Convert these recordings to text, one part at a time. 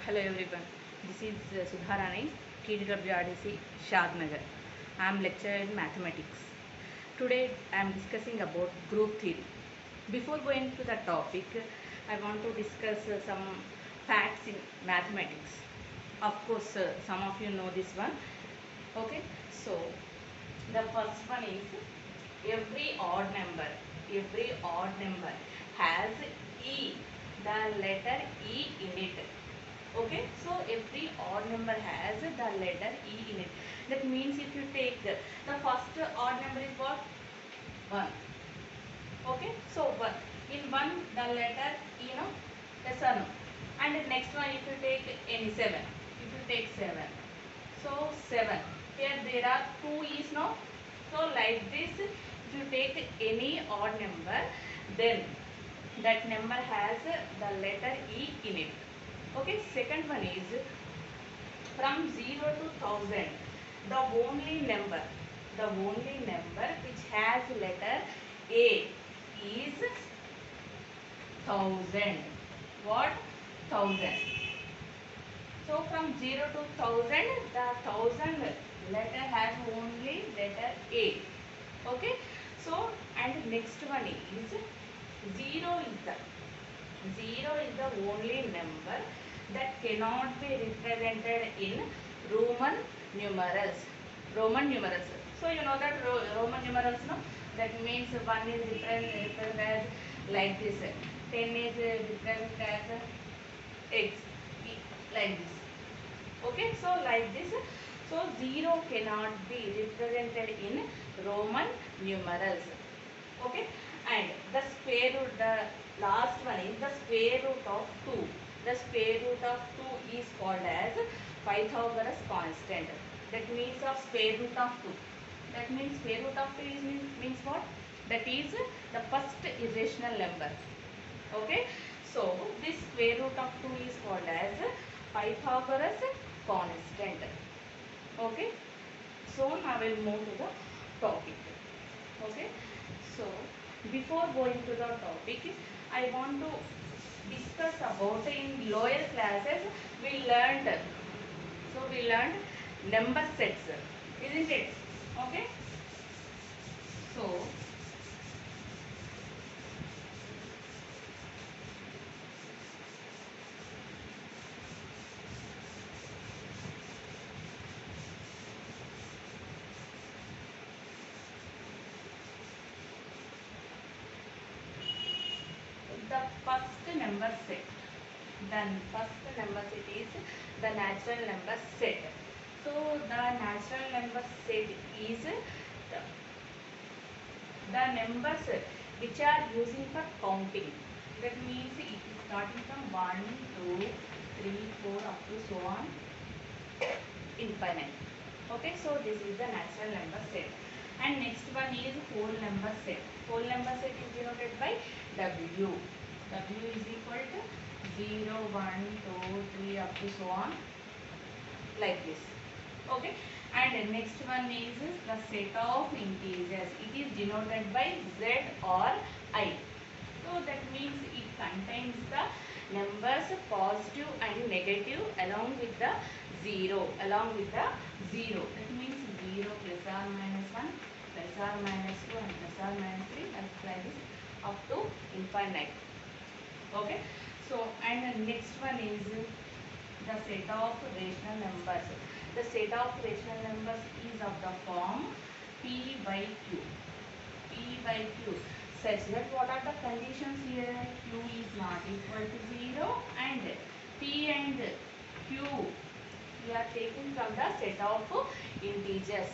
Hello everyone, this is Sudharani, TWRDC, Shadnagar. I am lecturer in mathematics. Today I am discussing about group theory. Before going to the topic, I want to discuss some facts in mathematics. Of course, some of you know this one. Okay, so the first one is every odd number has E, the letter E in it. Okay, so every odd number has the letter E in it. That means if you take the first odd number is what? 1. Okay, so 1. In 1 the letter E, no? Yes or no? And the next one if you take any 7. If you take 7. So 7. Here there are 2 E's, no? So like this, if you take any odd number, then that number has the letter E in it. Okay, second one is from 0 to 1000. The only number which has letter A is 1000. What? 1000. So from 0 to 1000, the 1000 letter has only letter A. Okay. So and next one is 0 is the only number that cannot be represented in Roman numerals. So you know that Roman numerals, no? That means 1 is represented as like this. 10 is represented as X, like this. Okay, so like this. So 0 cannot be represented in Roman numerals. Okay, and the square root, the last one is the square root of 2. The square root of 2 is called as Pythagoras constant. That means of square root of 2. That means square root of 2 means what? That is the first irrational number. Okay, so this square root of 2 is called as Pythagoras constant. Okay, so now we will move to the topic. Okay, so before going to the topic, I want to discuss about in lower classes we learned number sets, isn't it? Okay, so the first number set. Then first number set is the natural number set. So the natural number set is the numbers which are using for counting. That means it is starting from 1, 2, 3, 4 up to so on infinite. Okay, so this is the natural number set. And next one is whole number set. Whole number set is denoted by W. W is equal to 0, 1, 2, 3 up to so on, like this. Okay, and next one is the set of integers. It is denoted by Z or I. So that means it contains the numbers positive and negative along with the 0. That means 0 plus or minus 1 plus or minus 2 and plus or minus 3 and like this up to infinite. Okay, so and the next one is the set of rational numbers. The set of rational numbers is of the form P by Q. P by Q. Such that what are the conditions here? Q is not equal to 0 and P and Q we are taking from the set of integers.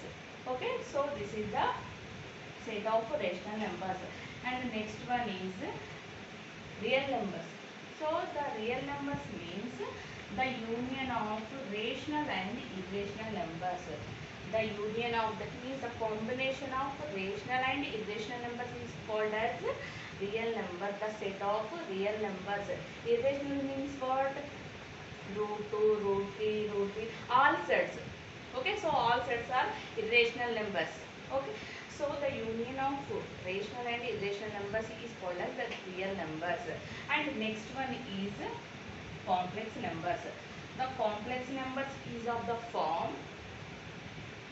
Okay, so this is the set of rational numbers. And the next one is real numbers. So the real numbers means the union of rational and irrational numbers. The union of, that means the combination of rational and irrational numbers is called as real number. The set of real numbers. Irrational means what? Root 2, root 3, all sets. Okay, so all sets are irrational numbers. Okay, so the union of rational and irrational numbers is called as the real numbers. And next one is complex numbers. The complex numbers is of the form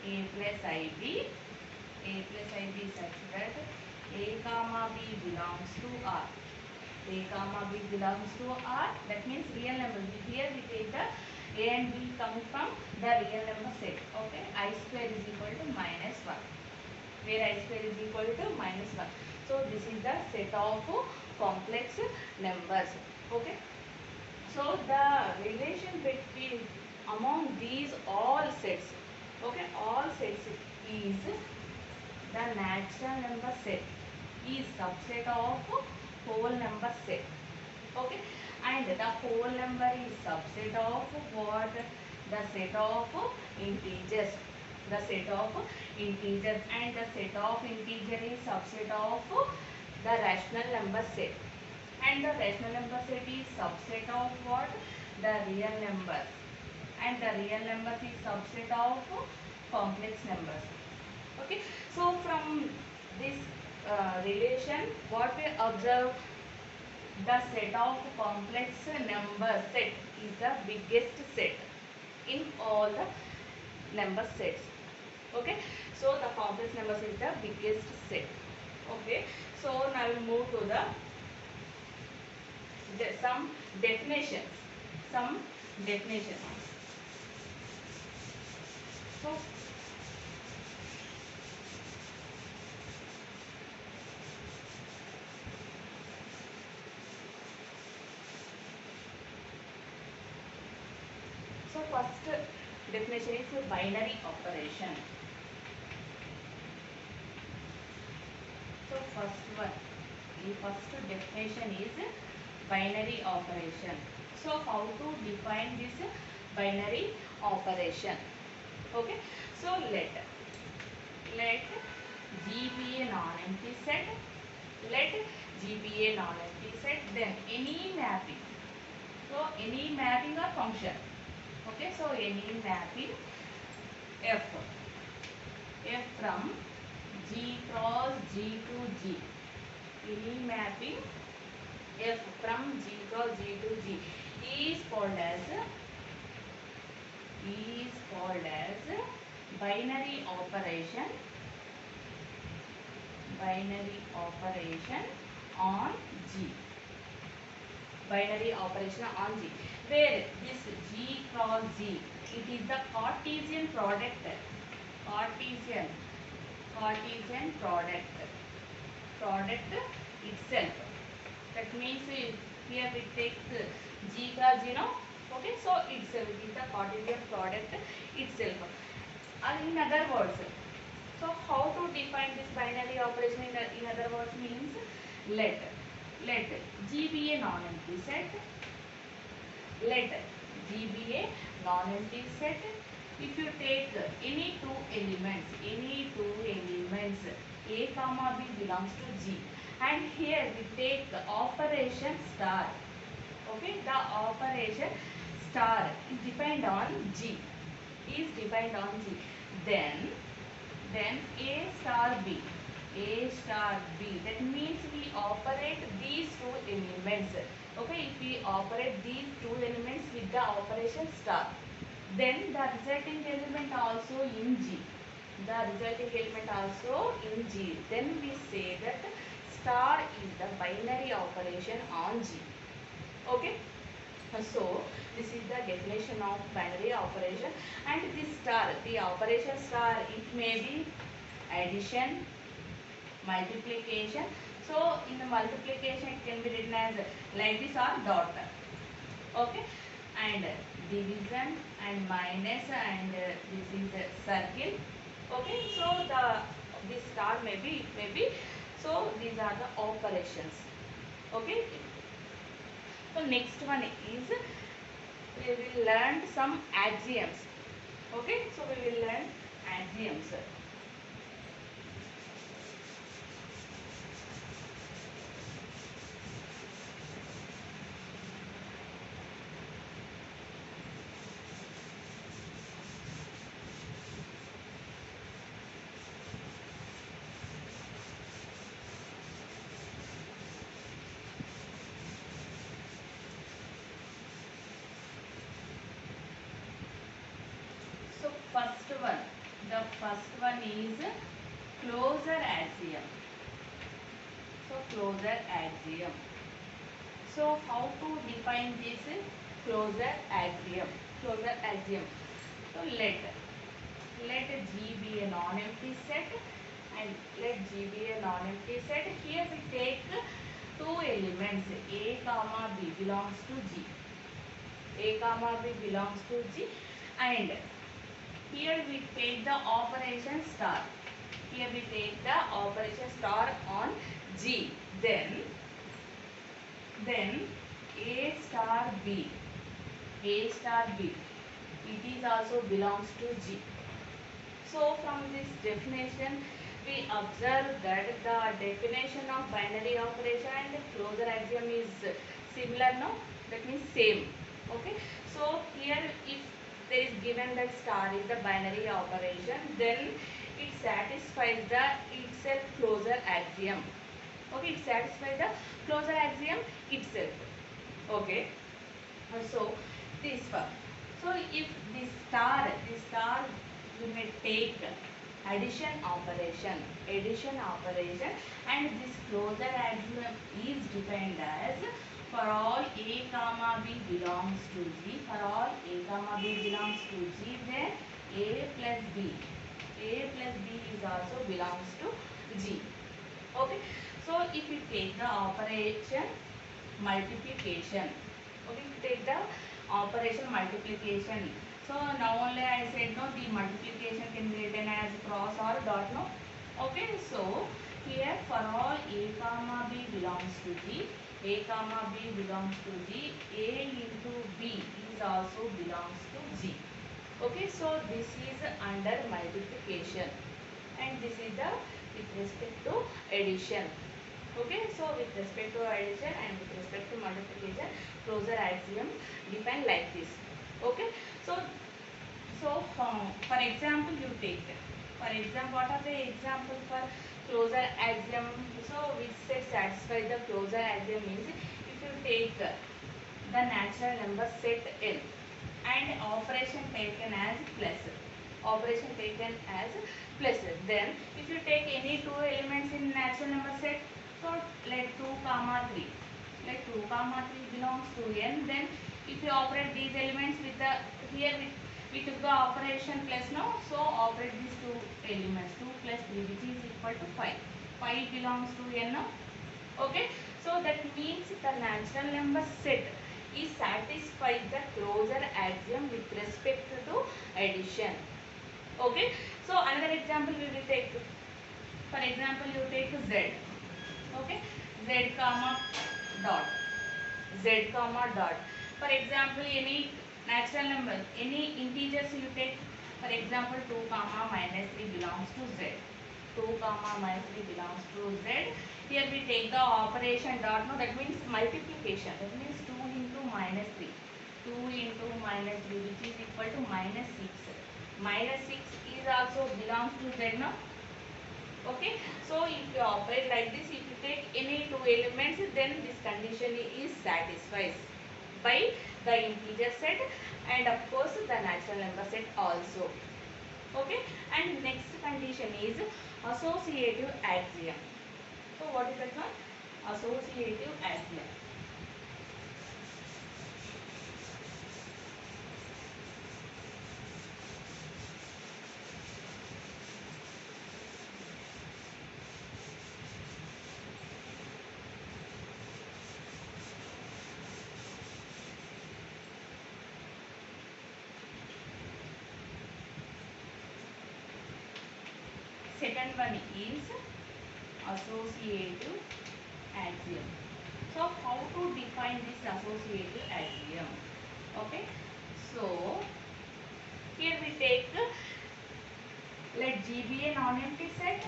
a plus ib. A plus ib such that a comma b belongs to r. A comma b belongs to r. That means real number. Here we take the a and b coming from the real number set. Okay, I square is equal to minus 1. Where I square is equal to minus 1. So this is the set of complex numbers. Okay. So the relation between among these all sets, okay, all sets is the natural number set is subset of whole number set. Okay, and the whole number is subset of what? The set of integers. The set of integers, and the set of integer is subset of the rational number set. And the rational number set is subset of what? The real numbers. And the real numbers is subset of complex numbers. Okay. So from this relation, what we observe? The set of complex number set is the biggest set in all the number sets. Okay. So the complex numbers is the biggest set. Okay. So now we move to some definitions. Some definitions. So first definition is a binary operation. So the first definition is binary operation. So how to define this binary operation? Okay. So let G be a non-empty set. Let G be a non-empty set. Then any mapping. So any mapping or function. Okay. So any mapping f from G cross G to G. Any mapping f from G cross G to G is called as binary operation. Binary operation on G. Binary operation on G. Where this G cross G, it is the Cartesian product. Cartesian product itself. That means here we take G cross G, no? Okay, so itself is the Cartesian product itself. In other words, so how to define this binary operation in other words means let G be a non-empty set. Let G be a non-empty set. If you take any two elements, A comma B belongs to G, and here we take operation star. Okay, the operation star is defined on G. Then A star B. That means we operate these two elements. Okay, if we operate these two elements with the operation star, then the resulting element also in G. Then we say that star is the binary operation on G. Okay. So this is the definition of binary operation. And this star, the operation star, it may be addition, multiplication. So in the multiplication it can be written as like this or dot. Okay. And division and minus, and this is a circle. Okay. So this star maybe. So these are the operations. Okay. So next one is we will learn some axioms. Okay. So we will learn axioms. one, the first one is closure axiom. So closure axiom. So how to define this closure axiom? Closure axiom. So let G be a non-empty set and let G be a non-empty set. Here we take two elements A comma B belongs to G. A comma B belongs to G, and here we take the operation star. Here we take the operation star on G. Then A star B. A star B. It is also belongs to G. So from this definition, we observe that the definition of binary operation and closure axiom is similar, no? That means same. Okay. So here, if there is given that star is the binary operation, then it satisfies the itself closure axiom. Okay, it satisfies the closure axiom itself. Okay. So this one. So if this star you may take addition operation, and this closure axiom is defined as for all A comma B belongs to G. For all A comma B belongs to G, then A plus B is also belongs to G. Okay. So if you take the operation multiplication, okay, if you take the operation multiplication. So now only I said no, the multiplication can be written as cross or dot, no. Okay, so here for all A comma B belongs to G, A comma B belongs to G, A into B is also belongs to G. Okay, so this is under multiplication, and this is the with respect to addition. Okay, so with respect to addition and with respect to multiplication, closure axiom defined like this. Okay, so for example, you take, for example, what are the example for closure axiom? So which set satisfy the closure axiom means if you take the natural number set L and operation taken as plus, then if you take any two elements in natural number set, so let 2 comma 3, belongs to n, then if you operate these elements with the, here we took the operation plus now, so operate these two elements, 2 plus 3 which is equal to 5. 5 belongs to n now. Okay, so that means the natural number set is satisfies the closure axiom with respect to addition. Okay, so another example we will take. For example, you take Z. Okay, Z comma dot. For example, any natural number, any integers you take. For example, 2 comma minus 3 belongs to Z. 2 comma minus 3 belongs to Z. Here we take the operation dot. No, that means multiplication. That means 2 into minus 3. 2 into minus 3 which is equal to minus 6. Minus 6 is also belongs to Z now. Okay, so if you operate like this, if you take any two elements, then this condition is satisfied by the integer set and of course the natural number set also. Okay, and next condition is associative axiom. So what is that one? Associative axiom. Second one is associative axiom. So how to define this associative axiom? Okay, so here we take, let G be a non-empty set.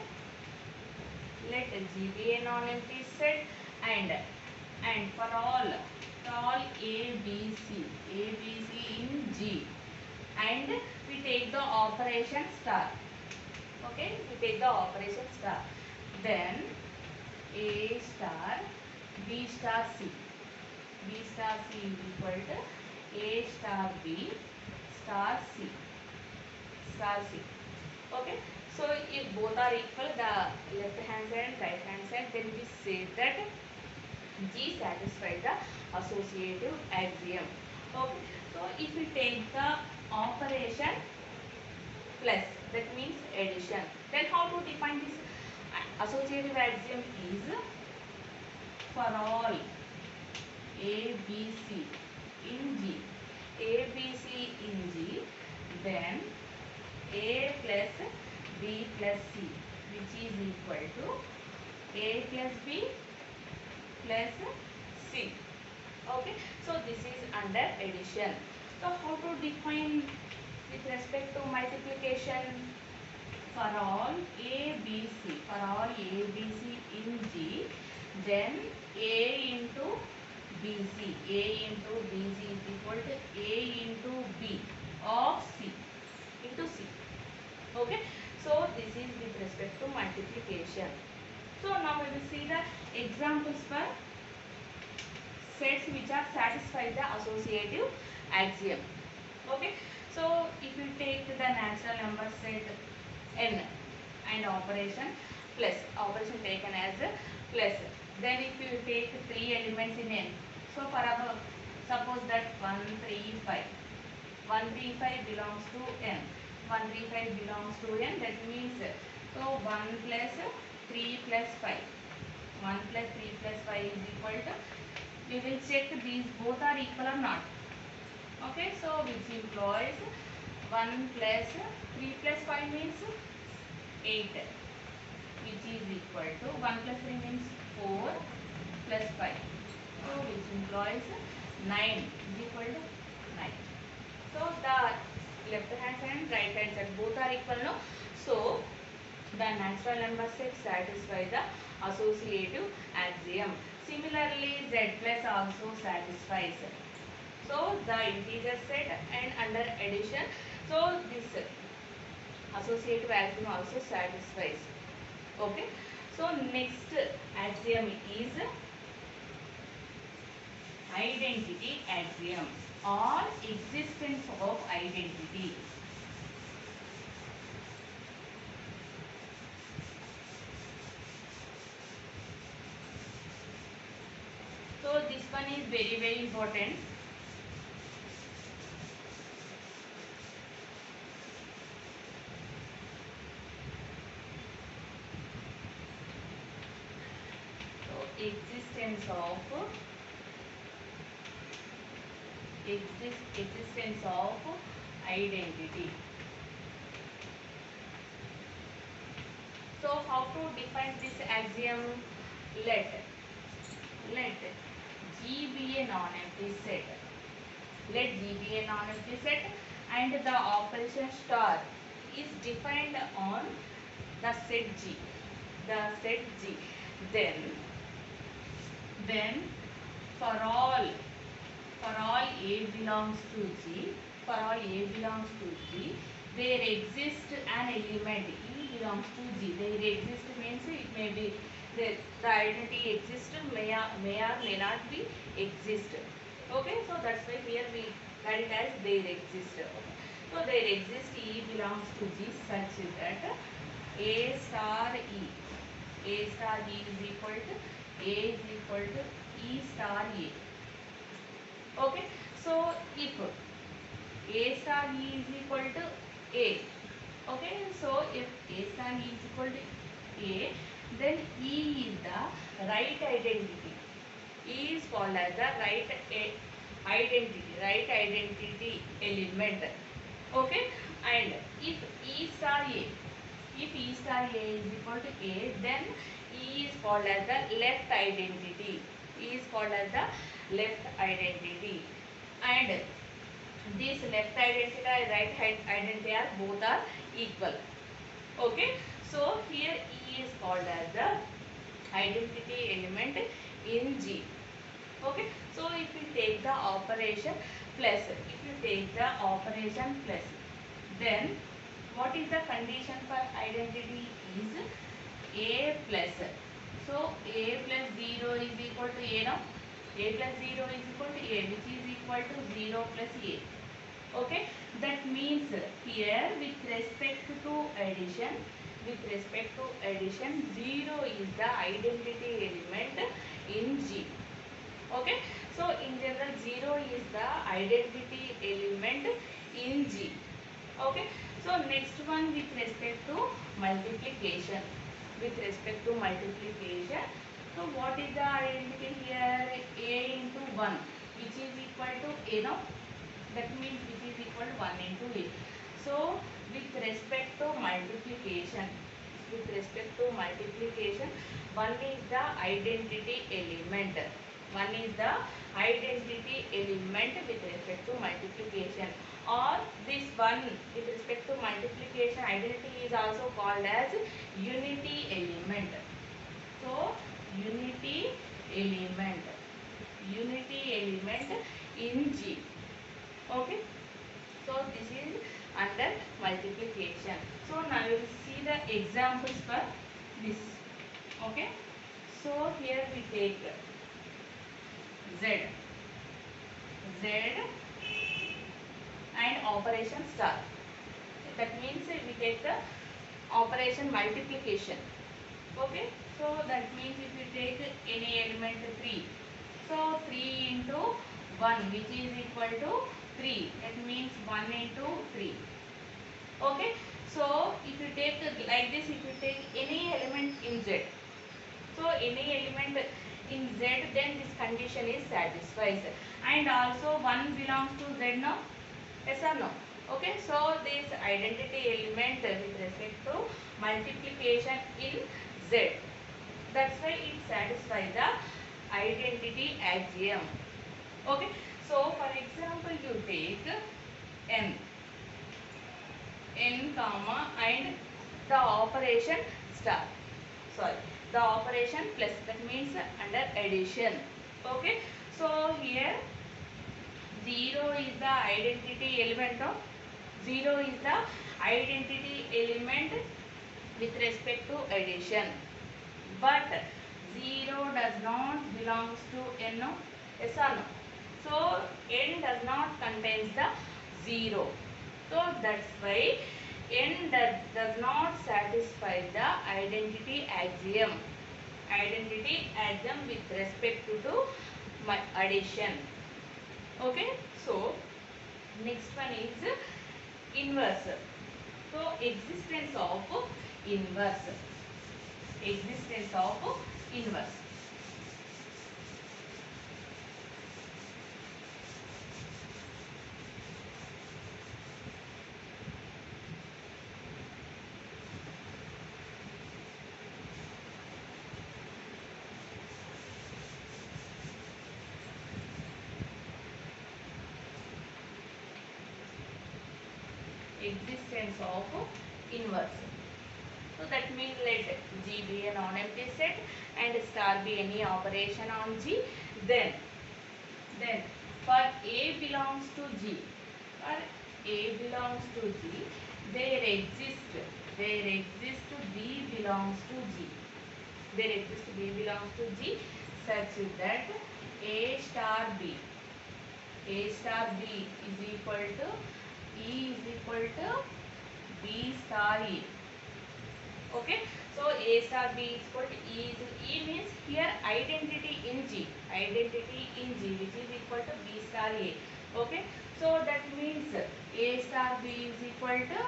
Let G be a non-empty set, and for all A, B, C in G, and we take the operation star. Okay, we take the operation star. Then A star B star C. B star C is equal to A star B star C. star C. Okay, so if both are equal, the left hand side and right hand side, then we say that G satisfies the associative axiom. Okay, so if we take the operation plus, that means addition, then how to define this associative axiom is for all A, B, C in G, A, B, C in G, then A plus B plus C, which is equal to A plus B plus C. Okay, so this is under addition. So how to define with respect to multiplication? For all A, B, C, for all A, B, C in G, then A into BC, A into BC is equal to A into B of C into C. Okay, so this is with respect to multiplication. So now we will see the examples for sets which are satisfy the associative axiom. Okay, so if you take the natural number set n and operation plus, operation taken as a plus, then if you take 3 elements in n, so for above, suppose that 1, 3, 5, 1, 3, 5 belongs to n, 1, 3, 5 belongs to n, that means so 1 plus 3 plus 5, 1 plus 3 plus 5 is equal to, we will check these both are equal or not. Okay, so which implies 1 plus 3 plus 5 means 8, which is equal to 1 plus 3 means 4 plus 5, so which implies 9 is equal to 9. So the left hand side and right hand side both are equal, no? So the natural number set satisfy the associative axiom. Similarly, Z plus also satisfies. So the integer set and under addition, so this associative axiom also satisfies. Okay, so next axiom is identity axiom or existence of identity. So this one is very important. So existence of identity. So how to define this axiom? Let G be a non-empty set. Let G be a non-empty set and the operation star is defined on the set G. The set G. Then for all A belongs to G, for all A belongs to G, there exists an element E belongs to G. There exists means it may be the identity exists, may or may not be exist. Okay, so that's why here we write it as there exist. Okay. So there exists E belongs to G such that A star E. A star E is equal to E star A. Okay, so if A star E is equal to A, okay, so if A star E is equal to A, then E is the right identity. E is called as the right identity element. Okay, and if E star A is equal to A, then E is called as the left identity. E is called as the left identity, and this left identity and right identity are both are equal. Okay, so here E is called as the identity element in G. Okay, so if you take the operation plus, then what is the condition for identity is A plus. So A plus 0 is equal to A now. A plus 0 is equal to A, which is equal to 0 plus A. Okay, That means here with respect to addition, 0 is the identity element in G. Okay, so in general 0 is the identity element in G. Okay, so next one with respect to multiplication. With respect to multiplication, so what is the identity here? A into 1, which is equal to A, no? That means which is equal to 1 into A. So with respect to multiplication, 1 is the identity element. 1 is the identity element with respect to multiplication. Or this 1 with respect to multiplication identity is also called as unity element. So unity element in G. Okay, so this is under multiplication. So now we will see the examples for this. Okay, so here we take Z and operation star. That means we take the operation multiplication. Okay, so that means if we take any element 3, so 3 into 1, which is equal to 3. That means 1 into 3. Okay, so if you take like this, if you take any element in Z, so any element in Z, then this condition is satisfied. And also 1 belongs to Z now. Yes or no? Okay, so this identity element with respect to multiplication in Z. That's why it satisfies the identity axiom. Okay, so for example, you take n comma and the operation star. Sorry, the operation plus. That means under addition. Okay, so here 0 is the identity element of 0 is the identity element with respect to addition, but 0 does not belongs to n, no? Yes or no? So n does not contains the 0. So that's why n does not satisfy the identity axiom. Identity axiom with respect to my addition. Okay, so next one is inverse. So existence of inverse. Existence of inverse. So that means let G be a non-empty set and star be any operation on G. Then for A belongs to G, there exists B belongs to G. Such that A star B is equal to B star A. Okay, so A star B is equal to E means here identity in G, which is equal to B star A. Okay, so that means A star B is equal to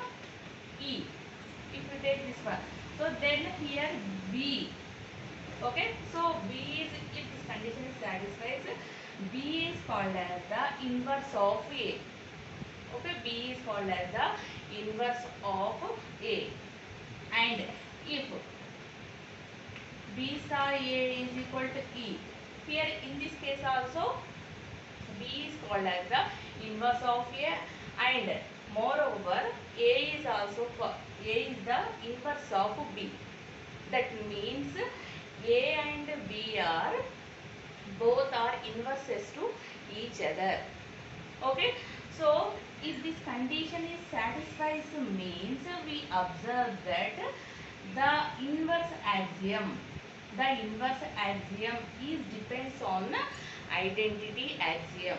E. If you take this one, so then here B. Okay, so B is, if this condition is satisfied, B is called as the inverse of A. Okay, B is called as the inverse of A. And if B star A is equal to E, here in this case also B is called as the inverse of A, and moreover A is the inverse of B. That means A and B are both are inverses to each other. Okay, so if this condition is satisfied, means we observe that the inverse axiom is depends on identity axiom.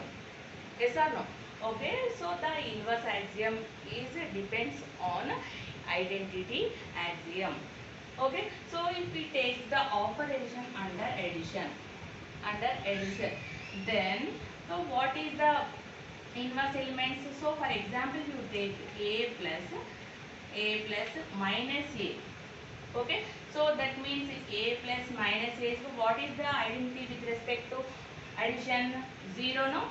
Yes or no? Okay, so the inverse axiom is depends on identity axiom. Okay, so if we take the operation under addition, then so what is the inverse elements? So for example, you take a plus minus a. Okay, so that means a plus minus a. So what is the identity with respect to addition? 0, no?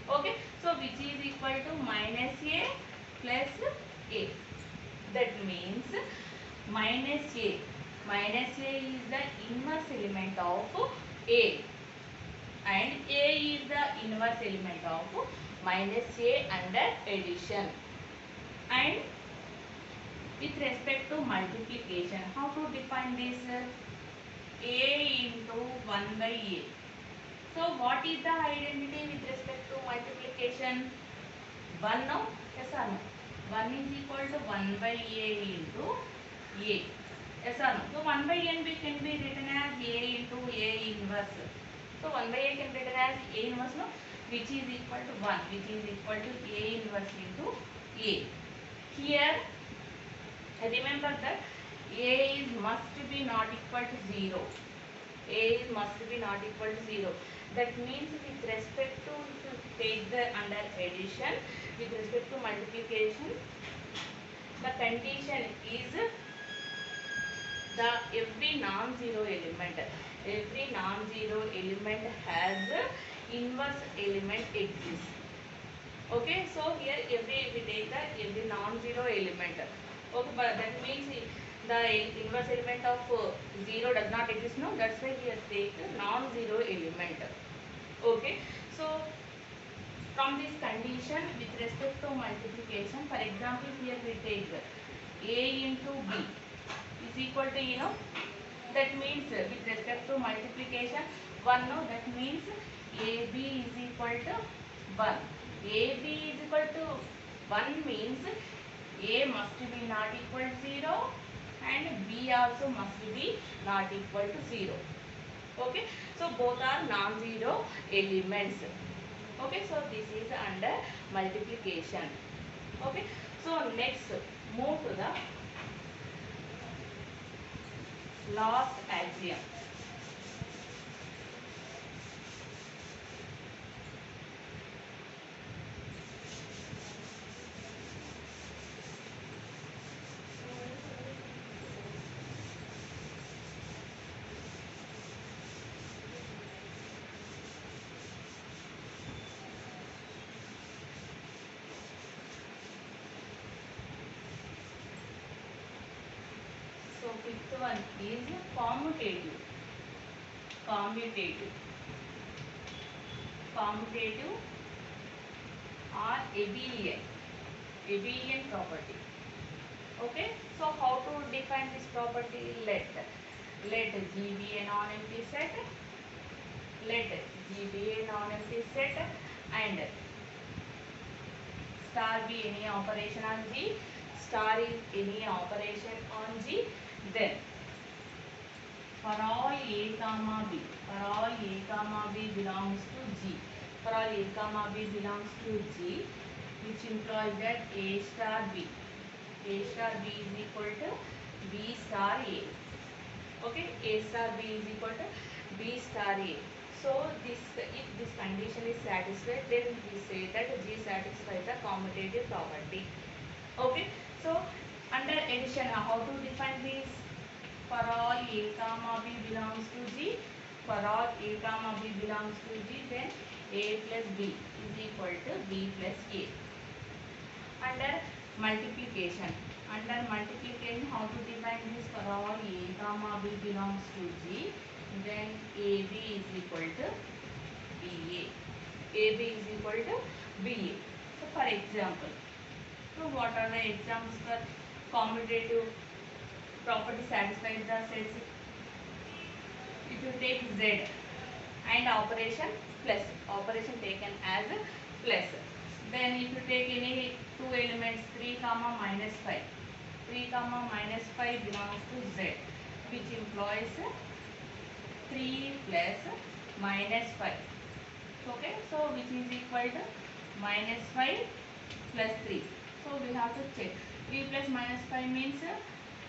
Okay, so which is equal to minus a plus a. That means minus a. Minus a is the inverse element of a, and a is the inverse element of minus a under addition. And with respect to multiplication, how to define this? A into 1 by a. So what is the identity with respect to multiplication? 1, no? Yes or no? 1 is equal to 1 by a into a. Yes or no? So 1 by n can be written as a into a inverse. So 1 by a can be written as a inverse, no? Which is equal to 1, which is equal to a inverse into a. Here, remember that a is must be not equal to 0. A is must be not equal to 0. That means with respect to, if you take the under addition, with respect to multiplication, the condition is the every non-zero element has inverse element exists. Okay, so here we take the every non-zero element. Okay, but that means the inverse element of 0 does not exist. No, that's why we have take the non-zero element. Okay, so from this condition with respect to multiplication, for example, here we take a into b is equal to, that means with respect to multiplication 1, no, that means ab is equal to 1. ab is equal to 1 means a must be not equal to 0 and b also must be not equal to 0. Okay, so both are non-zero elements. Okay, so this is under multiplication. Okay, so next move to the loss axiom. So fifth one is commutative. Commutative. Commutative or abelian. Abelian property. Okay, so how to define this property? Let G be a non-empty set. Let G be a non-empty set and star be any operation on G. Star is any operation on G. Then for all a comma b, belongs to G. For all a comma b belongs to G, which implies that a star b is equal to b star a. Okay, a star b is equal to b star a. So this, if this condition is satisfied, then we say that G satisfies the commutative property. Okay, so under addition, how to define this? For all a comma b belongs to G, for all a comma b belongs to G, then a plus b is equal to b plus a. Under multiplication, how to define this? For all a comma b belongs to G, then ab is equal to ba. ab is equal to ba. So for example, so what are the examples for commutative property satisfied the sets? If you take Z and operation plus, operation taken as plus, then if you take any two elements 3 comma minus 5, 3 comma minus 5 belongs to Z, which implies 3 plus minus 5. Okay, so which is equal to minus 5 plus 3. So we have to check. 3 plus minus 5 means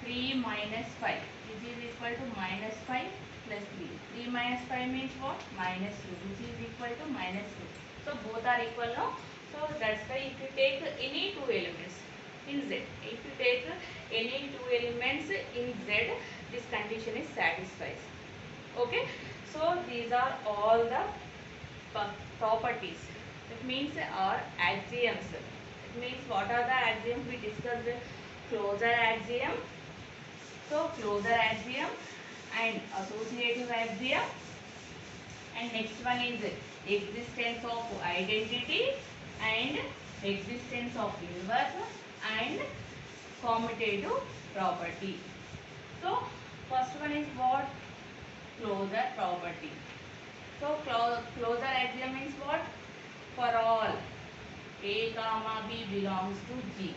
3 minus 5, which is equal to minus 5 plus 3. 3 minus 5 means what? Minus 2, which is equal to minus 2. So both are equal now. So that's why if you take any two elements in Z, if you take any two elements in Z, this condition is satisfied. Okay. So these are all the properties. It means are axioms. It means what are the axioms we discussed? Closure axiom. So closure axiom and associative axiom, and next one is existence of identity and existence of inverse and commutative property. So first one is what? Closure property. So closure axiom means what? For all A comma B belongs to G,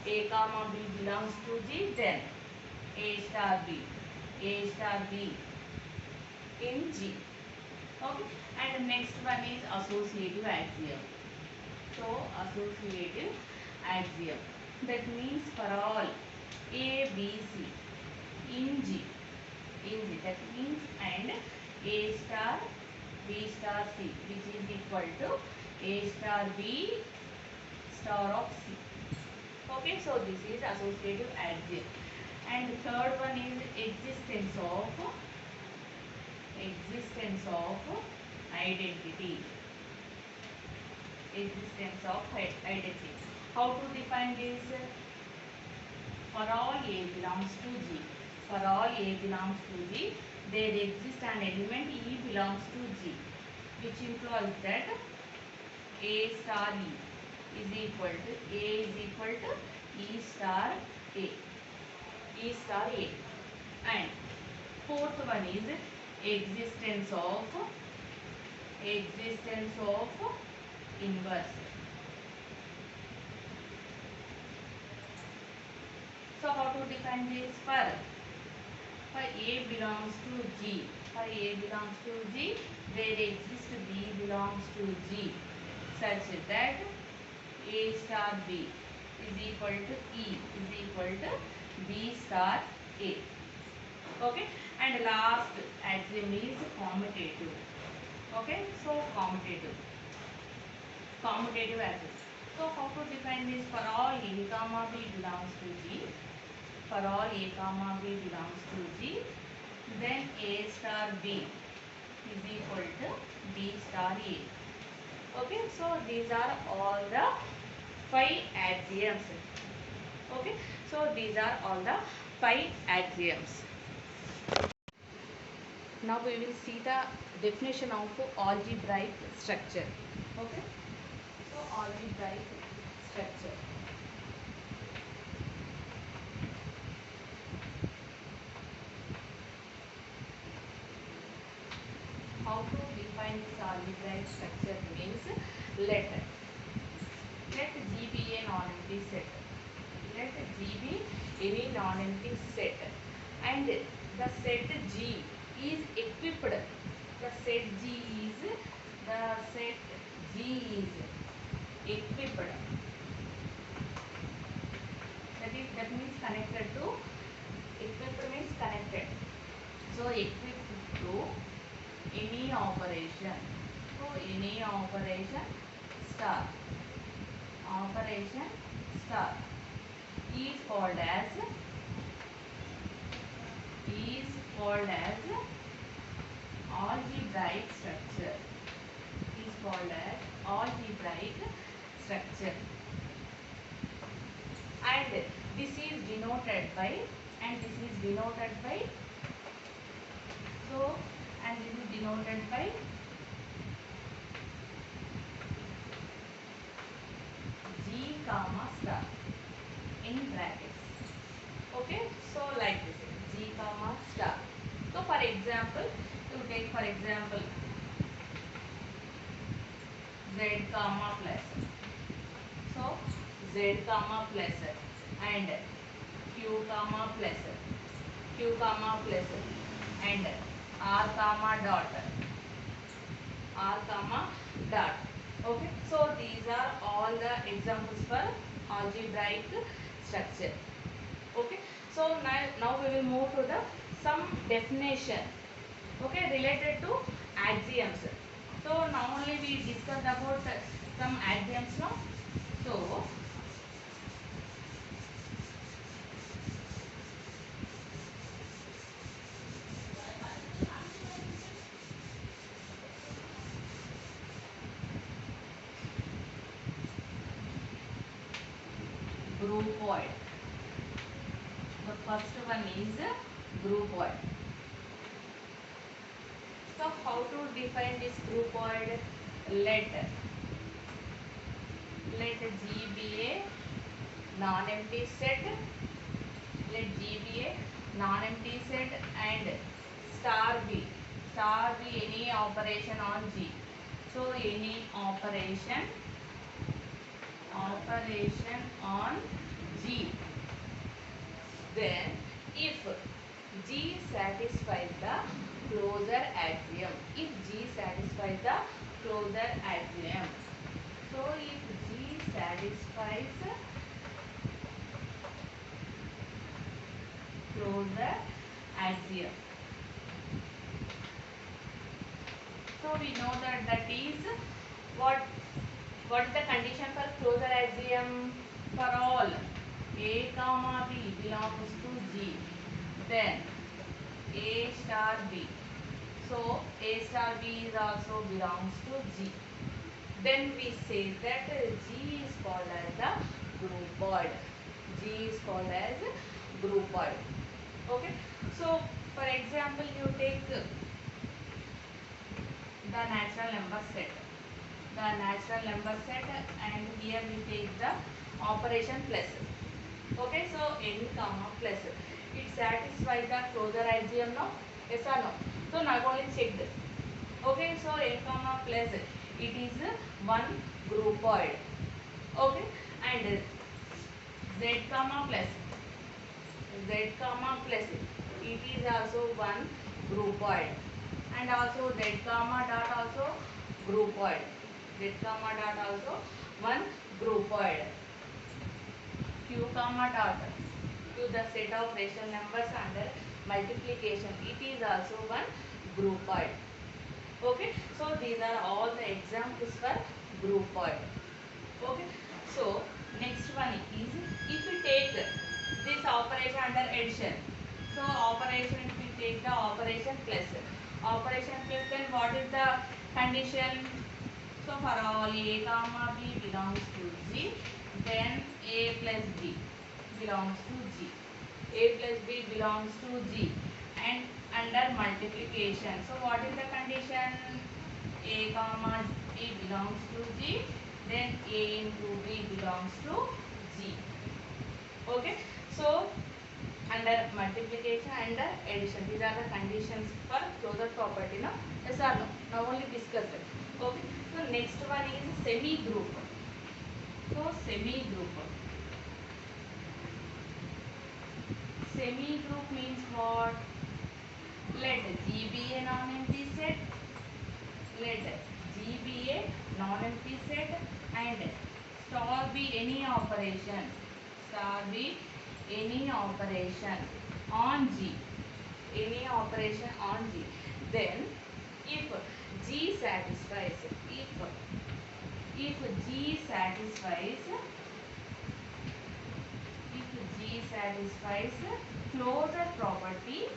A comma B belongs to G, then A star B in G. Okay. And the next one is associative axiom. So associative axiom, that means for all A B C in G, that means, and A star B star C, which is equal to A star B star of C. Okay, so this is associative axiom. And the third one is existence of identity. Existence of identity. How to define this? For all A belongs to G, for all A belongs to G, there exists an element E belongs to G, which implies that A star E is equal to E star A. E star A. And fourth one is existence of inverse. So how to define this? For A belongs to G, there exists B belongs to G, such that A star B is equal to E is equal to B star A. Okay. And last axiom is commutative. Okay. So commutative axiom. So how to define this? For all A comma B belongs to G, for all A comma B belongs to G, then A star B is equal to B star A. Okay. So these are all the 5 axioms. Okay. So these are all the 5 axioms. Now we will see the definition of algebraic structure. Okay. So algebraic structure. How to define this algebraic structure means, let G be a non-empty set. Let G be any non-empty set, and the set G is equipped. The set G is equipped. That means connected to. Equipped means connected. So equipped to any operation. So any operation star is called as algebraic structure. Is called as algebraic structure. And this is denoted by G comma star in brackets. Okay, so like this, G comma star. So for example, to take for example Z comma plus. So Z comma plus and Q comma plus and R comma dot. Okay, so these are all the examples for algebraic structure. Okay, so now we will move to the some definition. Okay, related to axioms. So now only we discussed about some axioms now. So groupoid. The first one is groupoid. So how to define this groupoid? Let G be a non-empty set. Let G be a non-empty set and star be any operation on G. So any operation on G. Then if G satisfies the closure axiom. If G satisfies the closure axiom. So if G satisfies closure axiom. So we know that is what is the condition for closure axiom? For all A comma B belongs to G, then A star B. So A star B is also belongs to G. Then we say that G is called as the groupoid. G is called as groupoid. Okay. So for example, you take the natural number set. The natural number set, and here we take the operation plus. Okay, so n comma plus. It satisfies the closure axiom now? Yes or no? So now only check this. Okay, so n comma plus, it is one groupoid. Okay, and z comma plus, it is also one groupoid, and also z comma dot also groupoid. Z comma dot also one groupoid. Q comma dot, to the set of rational numbers under multiplication, it is also one groupoid. Okay, so these are all the examples for groupoid. Okay, so next one is, if we take this operation under addition, so operation, if we take the operation plus, then what is the condition? So for all A comma B belongs to G, then A plus B belongs to G. A plus B belongs to G, and under multiplication. So what is the condition? A comma B belongs to G, then A into B belongs to G. Okay. So under multiplication, under addition, these are the conditions for closure property. No? Yes or no? Now only discuss it. Okay. So next one is semi-group. So semi-group. Semi-group means what? Let G be a non-empty set. Let G be a non-empty set and star be any operation. Star be any operation on G. Any operation on G. Then if G satisfies, if G satisfies closure property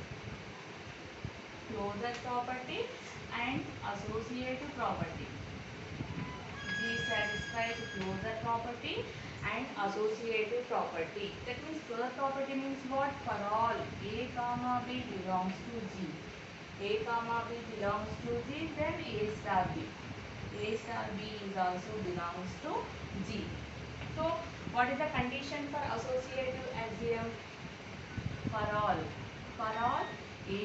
and associative property. G satisfies closure property and associative property. That means closure property means what? For all A comma B belongs to G. A comma B belongs to G, then A star B. A star B is also belongs to G. So what is the condition for associative axiom? For all A, B,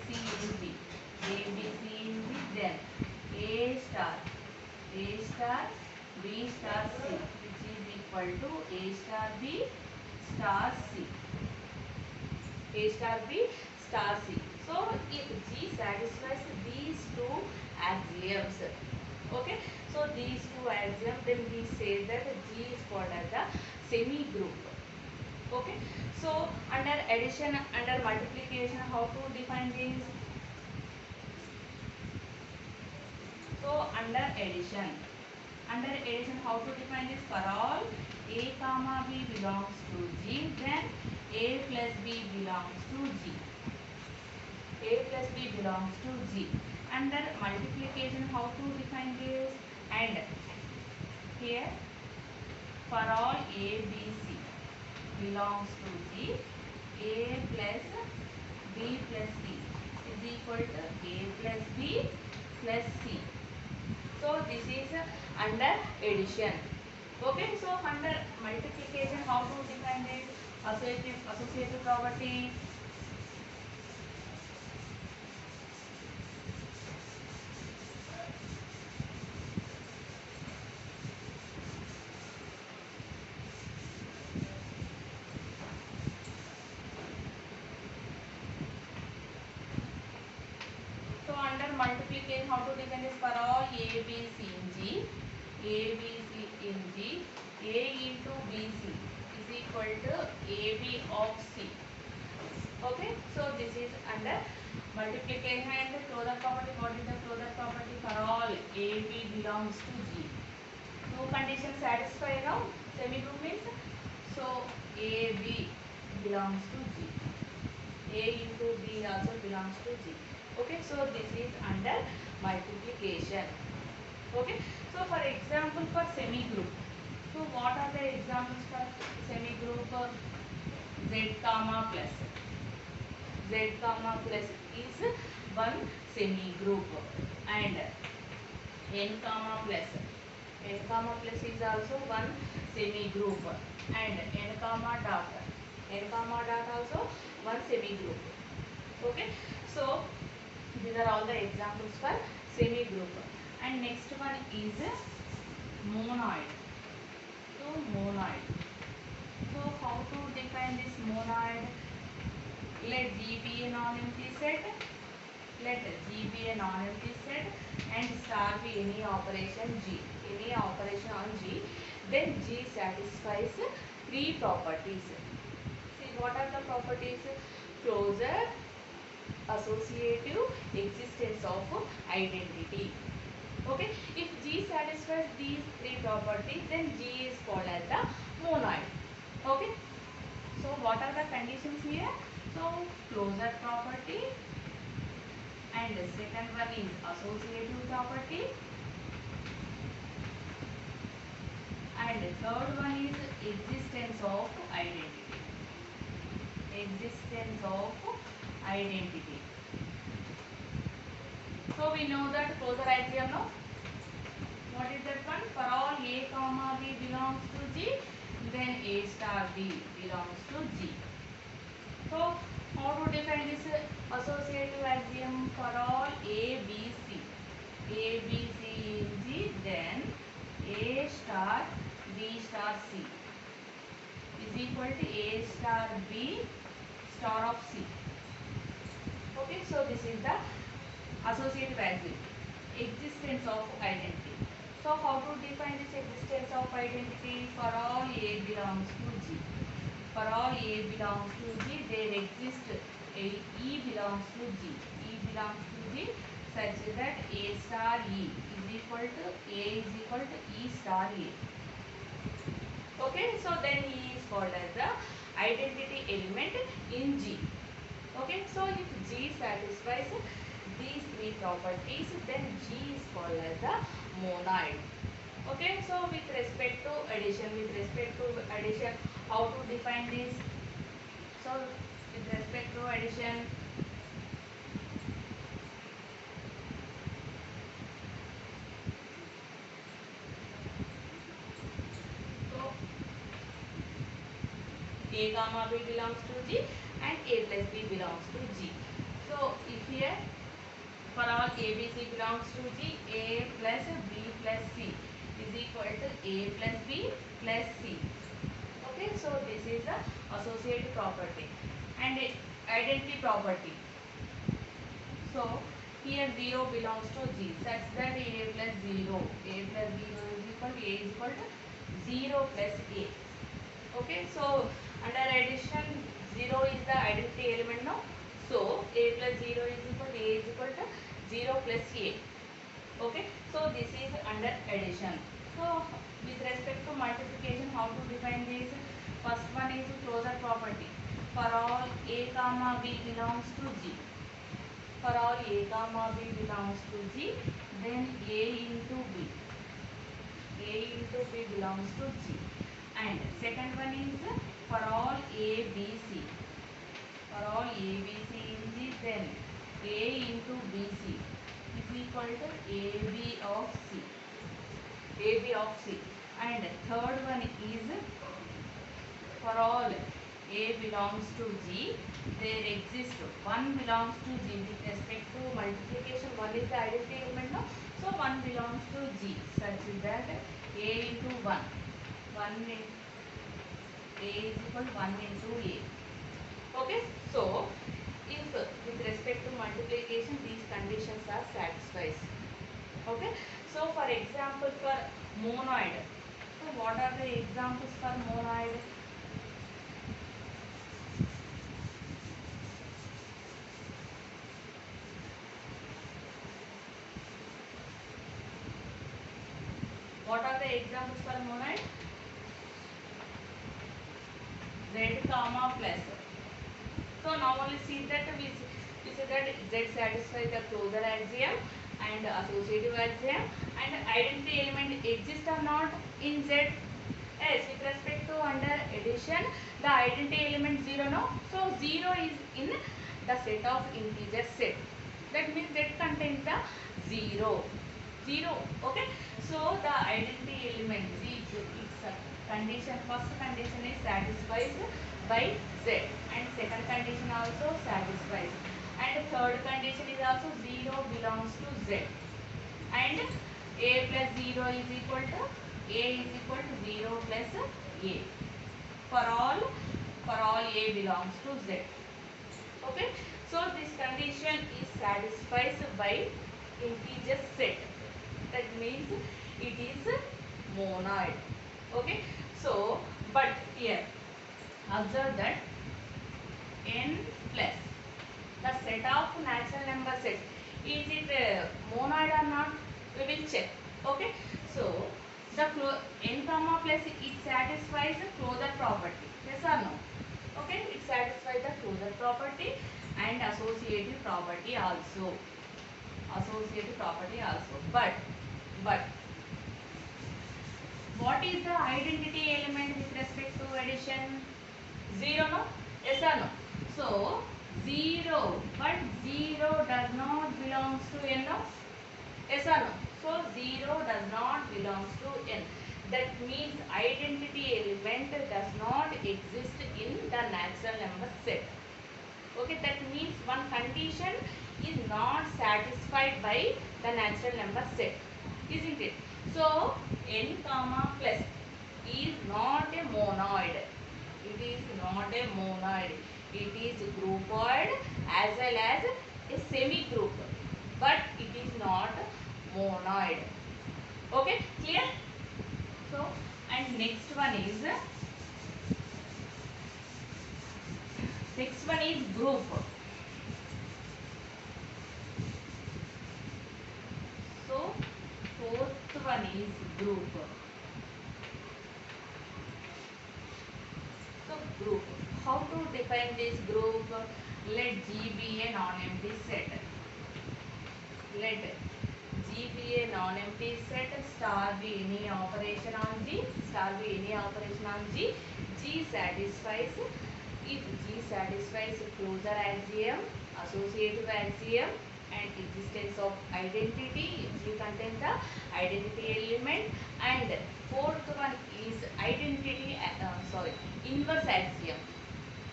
C in G. A, B, C in G, then A star, B star C, which is equal to A star B star C. A star B star C. So if G satisfies these two axioms, Okay, so these two axioms, then we say that G is called as the semi group. Okay, so under addition, under multiplication, how to define this? So under addition, how to define this? For all a comma b belongs to G, then a plus b belongs to G. A plus b belongs to G. Under multiplication, how to define this? And here, for all a b c belongs to G, a plus b plus c is equal to a plus b plus c. So this is under addition. Okay, so under multiplication, how to define this? Associative property. So under multiplication, how to define this? For all a b c in G, a b c in G, a into b c is equal to a b of c. Okay, so this is under multiplication. And closure property. What is the closure property? For all a b belongs to G. Two conditions satisfied now. Semi group means, so a b belongs to G. A into b also belongs to G. Okay, so this is under multiplication. Okay, so for example, for semi group, so what are the examples for semi group? Z comma plus. Z comma plus is one semi group, and n comma plus. N comma plus is also one semi group, and n comma dot. N comma dot also one semi group. Okay, so these are all the examples for semi group. And next one is monoid. So monoid. So how to define this monoid? Let G be a non-empty set. Let G be a non-empty set and star be any operation G. Any operation on G. Then G satisfies three properties. See, what are the properties? Closure, associative, existence of identity. Okay, if G satisfies these three properties, then G is called as the monoid. Okay, so what are the conditions here? So closure property, and the second one is associative property, and the third one is existence of identity. Existence of identity. So we know that closure axiom now. What is that one? For all a comma b belongs to G, then a star b belongs to G. So how to define this associative axiom? For all a b c in G, then a star b star c is equal to a star b star of c. Okay, so this is the associative axiom. Existence of identity. So how to define this existence of identity? For all a belongs to G. For all a belongs to G, there exists E belongs to G. E belongs to G such that A star E is equal to E star A. Okay, so then E is called as the identity element in G. Okay, so if G satisfies these three properties, then G is called as the monoid. Okay, so with respect to addition, how to define this? So with respect to addition, so a comma b belongs to G and a plus b belongs to G. So if here for all a b c belongs to G, a plus b plus c is equal to a plus b plus c. Okay, so this is the associative property and identity property. So here 0 belongs to G such that A plus 0 is equal to A is equal to 0 plus A. Okay, so under addition 0 is the identity element now. So A plus 0 is equal to A is equal to 0 plus A. Okay, so this is under addition. So with respect to multiplication, how to define this? First one is closure property. For all A comma B belongs to G. For all A comma B belongs to G, then A into B. A into B belongs to G. And second one is for all A, B, C. For all A, B, C in G, then A into B, C is equal to AB of C. AB of C. And third one is for all A belongs to G, there exists 1 belongs to G with respect to multiplication. 1 is the identity element now. So 1 belongs to G such that A into 1. 1 in A is equal to 1 into A. Okay. So if with respect to multiplication these conditions are satisfied. Okay. So for example for monoid. So what are the examples for monoid? What are the examples for monoid? Z comma plus. So now only see that we see that Z satisfies the closure axiom and associative axiom, and identity element exists or not in Z. Yes, with respect to under addition, the identity element 0 no. So 0 is in the set of integer set. That means Z contains the 0. 0. Okay. So the identity element its condition, first condition is satisfied by Z, and second condition also satisfies, and third condition is also 0 belongs to Z, and A plus 0 is equal to A is equal to 0 plus A for all A belongs to Z. Okay. So this condition is satisfied by integer set. That means it is monoid. Okay. So but here observe that n plus the set of natural number set, is it monoid or not? We will check. Okay. So the n comma plus it satisfies the closure property. Yes or no? Okay. It satisfies the closure property and associative property also. Associative property also. But what is the identity element with respect to addition? 0 no? Yes or no? So 0, but 0 does not belongs to n no? Yes or no? So 0 does not belongs to n. That means identity element does not exist in the natural number set. Okay, that means one condition is not satisfied by the natural number set, isn't it? So n comma plus is not a monoid. It is not a monoid. It is groupoid as well as a semi-group, but it is not monoid. Okay, clear? So, and next one is group. So, fourth one is group. So, group. How to define this group? Let G be a non-empty set. Let G be a non-empty set. Star be any operation on G. Star be any operation on G. G satisfies. If G satisfies closure axiom, associative axiom, and existence of identity, if G contains the identity element, and fourth one is identity, inverse axiom.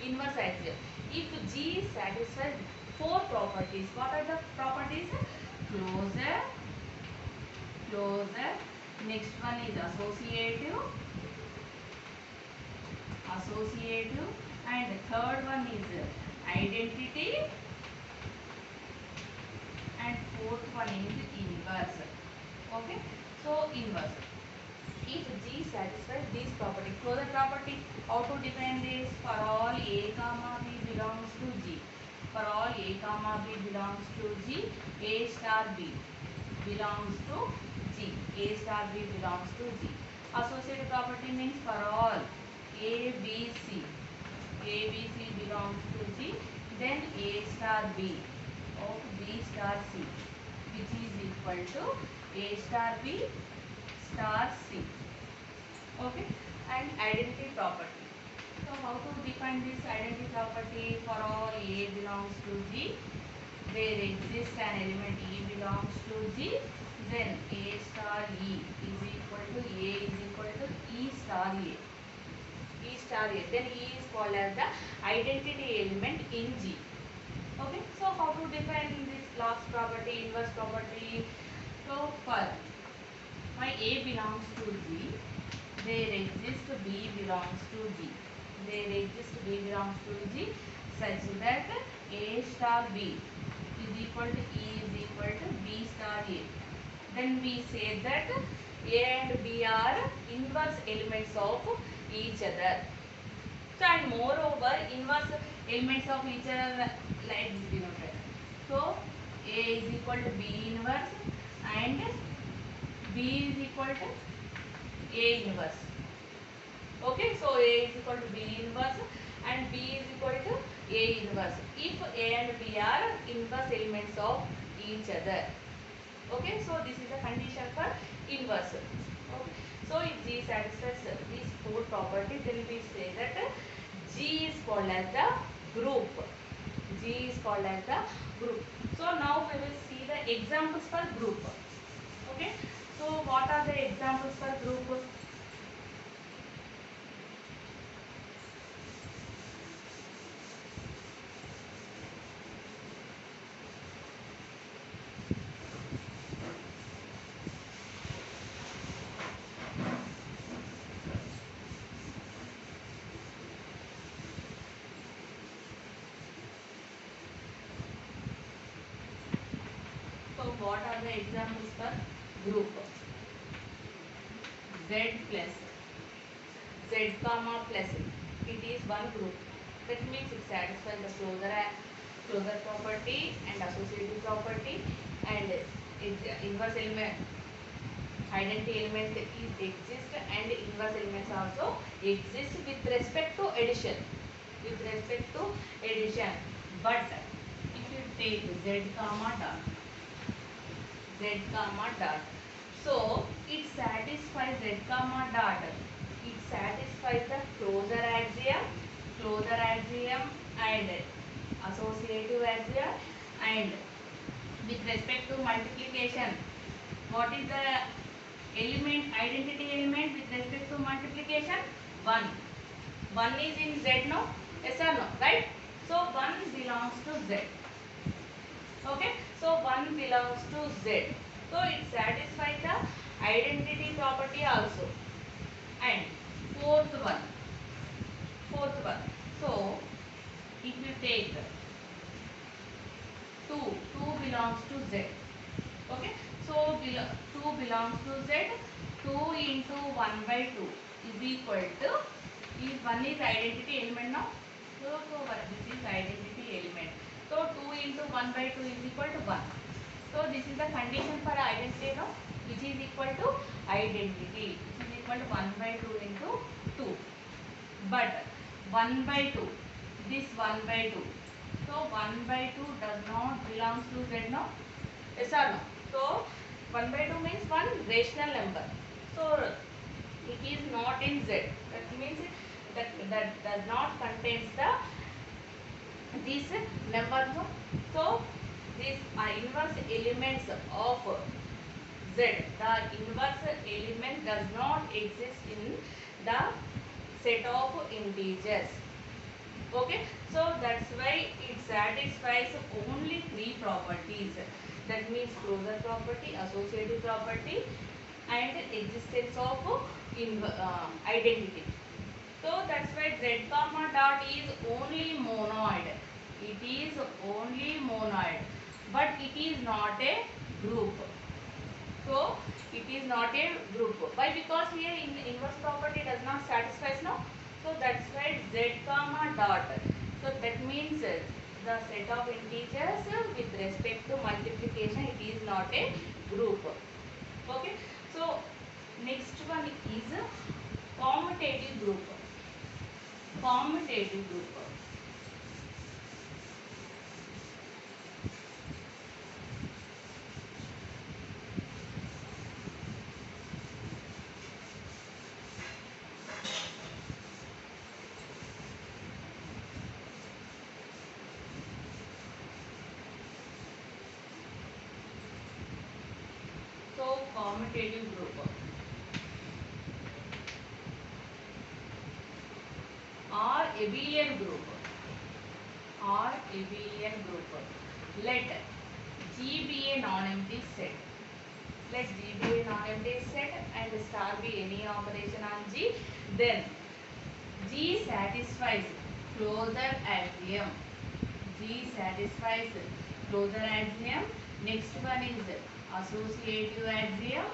Inverse axiom. If G satisfies 4 properties, what are the properties? Closure, next one is associative, and third one is identity, and fourth one is inverse. Okay, so inverse. If G satisfies this property, closure property, how to define this? For all A comma B belongs to G. For all A comma B belongs to G, A star B belongs to G. A star B belongs to G. Associative property means for all A, B, C. A, B, C belongs to G. Then A star B of B star C, which is equal to A star B star C. Okay, and identity property. So how to define this identity property? For all A belongs to G, there exists an element E belongs to G, then A star E is equal to A is equal to E star A. E star A. Then E is called as the identity element in G. Okay, so how to define this last property, inverse property? So for my A belongs to G, there exists B belongs to G. There exists B belongs to G such that A star B is equal to E is equal to B star A. Then we say that A and B are inverse elements of each other. So and moreover, inverse elements of each other like this denoted. So A is equal to B inverse and B is equal to A inverse. Okay, so A is equal to B inverse and B is equal to A inverse if A and B are inverse elements of each other. Okay, so this is the condition for inverse. Okay, so if G satisfies these four properties, then we say that G is called as the group. G is called as the group. So now we will see the examples for group. Okay, so what are the examples for group? So what are the examples for group? Z plus Z comma plus it is one group. That means it satisfies the closure property and associative property and inverse element identity element is exist and inverse elements also exist with respect to addition. With respect to addition, but if you take Z comma dot Z comma dot. So it satisfies Z comma dot. It satisfies the closure axiom and associative axiom and with respect to multiplication. What is the element, identity element with respect to multiplication? 1. 1 is in Z, no? Yes or no? Right? So 1 belongs to Z. Okay, so 1 belongs to Z. So it satisfies the identity property also. And fourth one. So if you take 2 belongs to Z. Okay, so 2 belongs to Z. 2 into 1 by 2 is equal to, is 1 is identity element now. So this is identity element. So 2 into 1 by 2 is equal to 1. So this is the condition for identity now, which is equal to identity, which is equal to 1 by 2 into 2. But 1 by 2, this 1 by 2. So 1 by 2 does not belongs to Z now. Yes or no? So 1 by 2 means one rational number. So it is not in Z. That means that does not contains the this number. No? So these are inverse elements of Z. The inverse element does not exist in the set of integers. Okay, so that's why it satisfies only three properties. That means closure property, associative property, and existence of identity. So that's why Z comma dot is only monoid. It is only monoid. but it is not a group. So it is not a group. Why? Because here in inverse property does not satisfy now. So that's why z comma dot. So that means the set of integers with respect to multiplication, it is not a group. Okay. So next one is commutative group. Commutative group. So commutative group or abelian group or abelian group. Let G be a non-empty set. Let G be a non-empty set and star be any operation on G. Then G satisfies closure axiom. G satisfies closure axiom. Next one is associative axiom.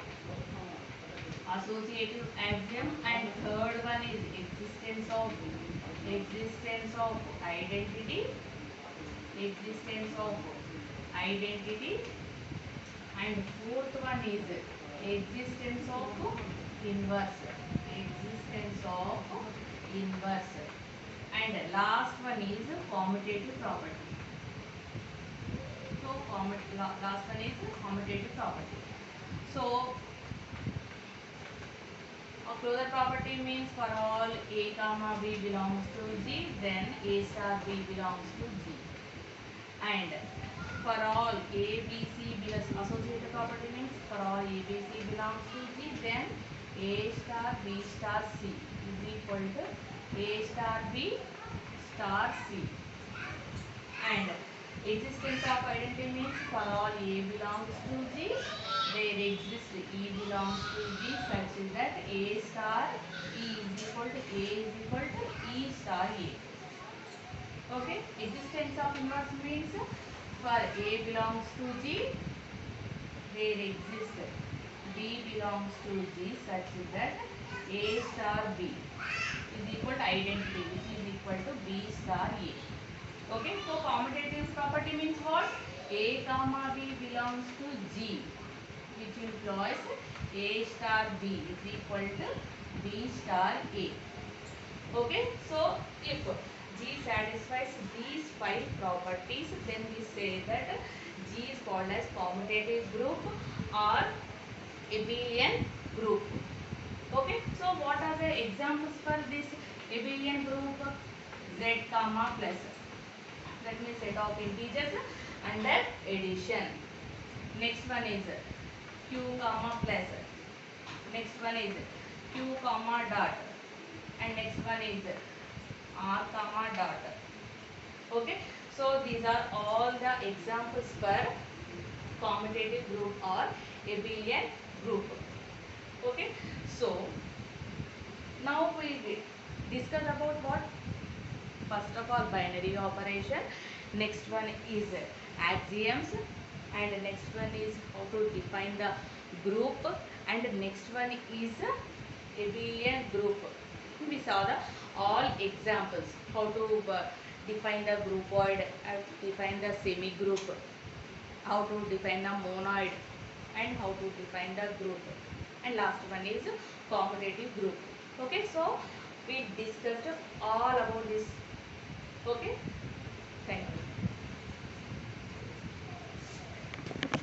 Associative axiom, and third one is existence of identity. Existence of identity, and fourth one is existence of inverse. Existence of inverse, and last one is commutative property. So last one is commutative property. So a closure property means for all a comma b belongs to G, then a star b belongs to G. And for all a b c belongs, associative property means for all a b c belongs to G, then a star b star c is equal to a star b star c. And existence of identity means for all a belongs to G, there exists E belongs to G such that A star E is equal to A is equal to E star A. Okay, existence of inverse means for A belongs to G, there exists B belongs to G such that A star B is equal to identity, which is equal to B star A. Okay, so commutative property means what? A comma B belongs to G, which implies A star B is equal to B star A. Okay, so if G satisfies these five properties, then we say that G is called as commutative group or abelian group. Okay, so what are the examples for this abelian group? Z comma plus, that means set of integers under addition. Next one is q comma plus. Next one is q comma dot, and next one is r comma dot. Okay, so these are all the examples for commutative group or abelian group. Okay, so now we discuss about what? First of all, binary operation. Next one is axioms, and next one is how to define the group, and next one is abelian group. We saw the all examples, how to define the groupoid, define the semi group, how to define the monoid, and how to define the group, and last one is commutative group. Okay, so we discussed all about this